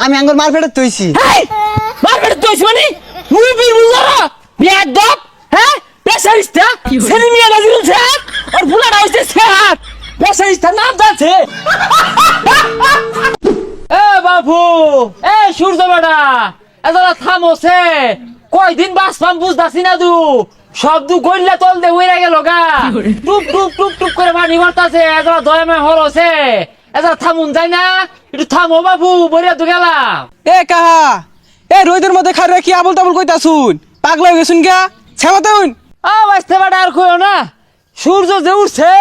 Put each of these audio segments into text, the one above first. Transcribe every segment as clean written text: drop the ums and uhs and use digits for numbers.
আমি আঙ্গুর মার ফেরত তৈছি। মারবেট তুইছ মানে মুরবি মুজারা বিয়াদব হ্যাঁ পেশারিস্তা সেলিমিয়া নাজিরুল সাহেব আর বুলাটা হইছে সাহেব পেশারিস্তা নাম যাচ্ছে এ বাবু এ সূর্য বেটা এজলা থামোছে কয়দিন বাসপাম বুঝতাছি না দু শব্দ গইল্লা তল দে হইরা গেল গা টুপ টুপ টুপ টুপ করে পানি মারতাছে এজলা দয়ামে হরছে এজলা থামুন যায় না একটু থামো বাবু বইরা তো গেলাম এ কাহা এ রোদের মধ্যে খারে কি আবল তাবল কইতাছুন পাগল হয়ে গেছুন গা ছামাতুন ও বাস্তে বাটা আর কইও না সূর্য যে উঠছে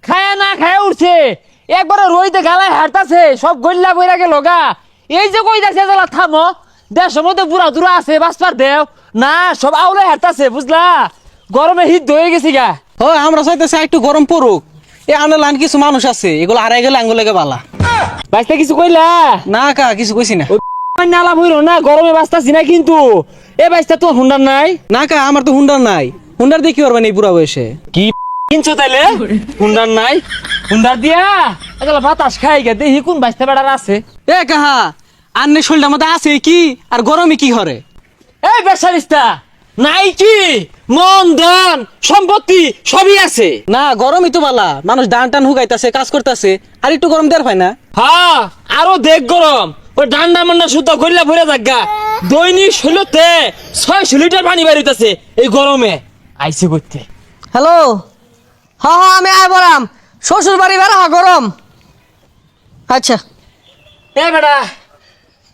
খায়া না খায়া উঠছে একবারে রইতে গালায় হাঁটতাছে সব গল্লা বইরা গেল গা এই যে কইতাছে জ্বালা থামো দেশের মধ্যে বুড়া দুরা আছে বাসপার দেও না সব আউলে হাঁটতাছে বুঝলা গরমে হিট হয়ে গেছি গা ও আমরা চাইতেছি একটু গরম পড়ুক এ আনে লান কিছু মানুষ আছে এগুলো হারাই গেলে আঙ্গুলেকে বালা বাইসতে কিছু কইলা না কা কিছু কইছি না নালা বইরো না গরমে বাঁচতাছি না কিন্তু এ বাইসটা তো হুন্ডার নাই না কা আমার তো হুন্ডার নাই হুন্ডার দিয়ে কি করবেন এই বুড়া বয়সে কি কিনছো তাইলে হুন্ডার নাই হুন্ডার দিয়া এগুলা বাতাস খাই গে দেখি কোন বাইসতে বেড়ার আছে এ কাহা আন্নে শরীরটার মধ্যে আছে কি আর গরমে কি করে এই বেসারিস্তা নাই কি মন ধন সম্পত্তি সবই আছে না গরমই তো বালা মানুষ ডান টান হুগাইতাছে কাজ করতেছে আর একটু গরম দেওয়ার পায় না হ্যাঁ আরো দেখ গরম ওই ডান্ডা মান্ডা সুতা গল্লা ভরে থাকা দৈনিক 600 লিটার পানি বেরিতেছে এই গরমে আইসে করতে হ্যালো হ্যাঁ হ্যাঁ আমি আয় বলাম শ্বশুর বাড়ি বেড়া গরম। আচ্ছা এ বেটা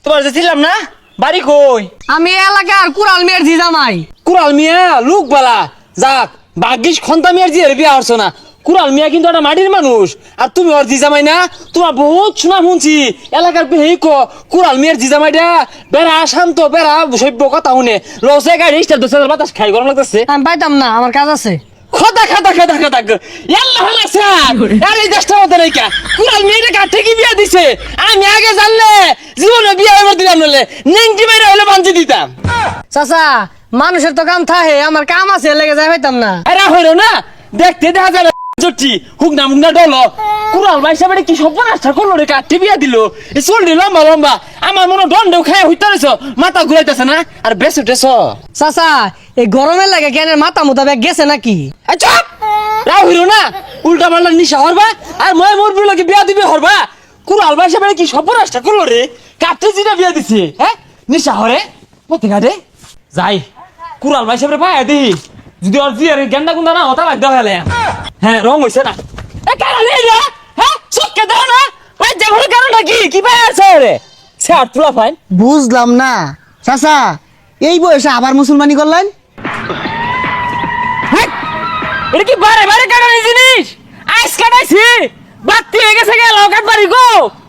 তোমার যে ছিলাম না বাড়ি কই আমি এলাকার কুড়াল মেয়ের জিজামাই। কুরাল মিয়া লুক বালা যাক ভাগ্যিস খন্তা মিয়ার জিয়ার বিয়া হরছো না কুরাল মিয়া কিন্তু একটা মাটির মানুষ আর তুমি ওর জিজামাই না তোমার বহুত শোনা শুনছি এলাকার হেই কুরাল মিয়ার জিজামাইটা বেড়া শান্ত বেড়া সভ্য কথা শুনে লসে গাড়ি স্টার 10,000 বাতাস খাই গরম লাগতেছে আমি পাইতাম না আমার কাজ আছে। খদা খদা খদা খদা ইয়াল্লাহ হালাসান আর এই দেশটা মত নাই কা কুরাল মিয়াটা কাটে কি বিয়া দিছে আমি আগে জানলে জীবনে বিয়া হইবার দিলাম নলে নেংটি মাইরা হলে বানজি দিতাম চাচা মানুষের তো কাম থাকে আমার কাম আছে লেগে যাই পাইতাম না। আরে হইলো না দেখতে দেখা যায় জটি হুকনা মুকনা ডলো কুরাল ভাই সাহেব কি সব নাস্তা করলো রে কাটে বিয়া দিল এই চললি লম্বা লম্বা আমার মনে দণ্ডেও খায় হইতারেছ মাথা ঘুরাইতেছে না আর বেশ উঠেছ চাচা এই গরমের লাগে কেন মাথা মুতা ব্যাগ গেছে নাকি? চুপ রাও হইলো না উল্টা পাল্টা নিশা হরবা আর মই মোর বিলকে বিয়া দিবি হরবা কুরাল ভাই সাহেব কি সব নাস্তা করলো রে কাটে জিটা বিয়া দিছে হ্যাঁ নিশা হরে মতে কাটে যাই কুরাল ভাই সাহেব পায় দেখি যদি ওর জিয়ারে গেন্দা গুন্দা না হতা লাগতে হলে হ্যাঁ রং হইছে না এ কারা নেই রে হ্যাঁ চুপকে দাও না ওই যেমন কারণটা কি পায় আছে রে সে আর তুলা ফাইন বুঝলাম না চাচা এই বয়সে আবার মুসলমানি করলেন? হ্যাঁ এটা কি বারে বারে কাটার জিনিস আইস কাটাইছি বাতি হয়ে গেছে গেল কাট বাড়ি গো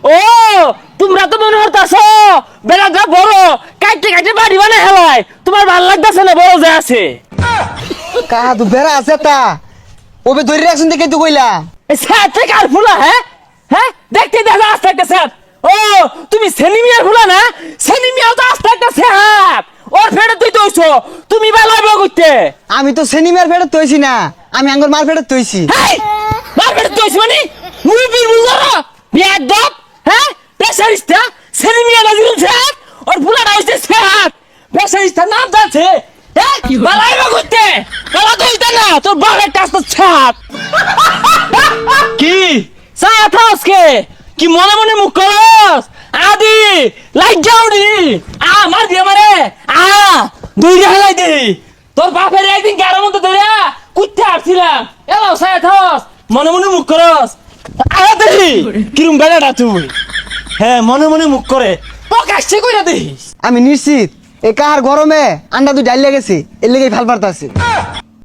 ও তোমরা তো মনে হতাছো বেড়াটা বড় কাটতে কাটতে বাড়ি বানা হেলায় তোমার ভাল লাগতেছে না বড় যে আছে কাহা তো বেড়া আছে তা ওবে ধরে রাখছেন দেখে তো কইলা স্যার থেকে আর ফুলা হ্যাঁ হ্যাঁ দেখতে দেখা আস্তে একটা স্যার ও তুমি সেনিমিয়ার ফুলা না সেনিমিয়াও তো আস্তে একটা স্যার ওর ফেরত তুই তৈছো তুমি বেলাবে করতে আমি তো সিনেমার ফেরত তৈছি না আমি আঙ্গুর মার ফেরত তৈছি। হেই মার ফেরত তৈছ মানে মুরবির মুজারা বিয়াদব হ্যাঁ পেশারিস্তা সেনিমিয়া নাজিরুল স্যার ওর ফুলাটা হইছে স্যার পেশারিস্তা নাম যাচ্ছে হ্যাঁ বেলাবে করতে বেলা তো হইতে না তোর বাবার কাছ তো ছাপ কি সাথে কি মনে মনে মুখ করস আদি লাইট যাওনি মার দিয়ে মারে দুই হেলাই দে তোর বাপের একদিন গাড়ির মধ্যে ধরে কুত্তে আসছিলাম এলাও সাথস মনে মনে মুখ করস দেখি কিরম বেড়াটা তুই হ্যাঁ মনে মনে মুখ করে প্রকাশ্যে কইরা দেখিস আমি নিশ্চিত এই কাহার গরমে আন্ডা দুই ডাইলে গেছে এর লেগে ভাল পারতাছে।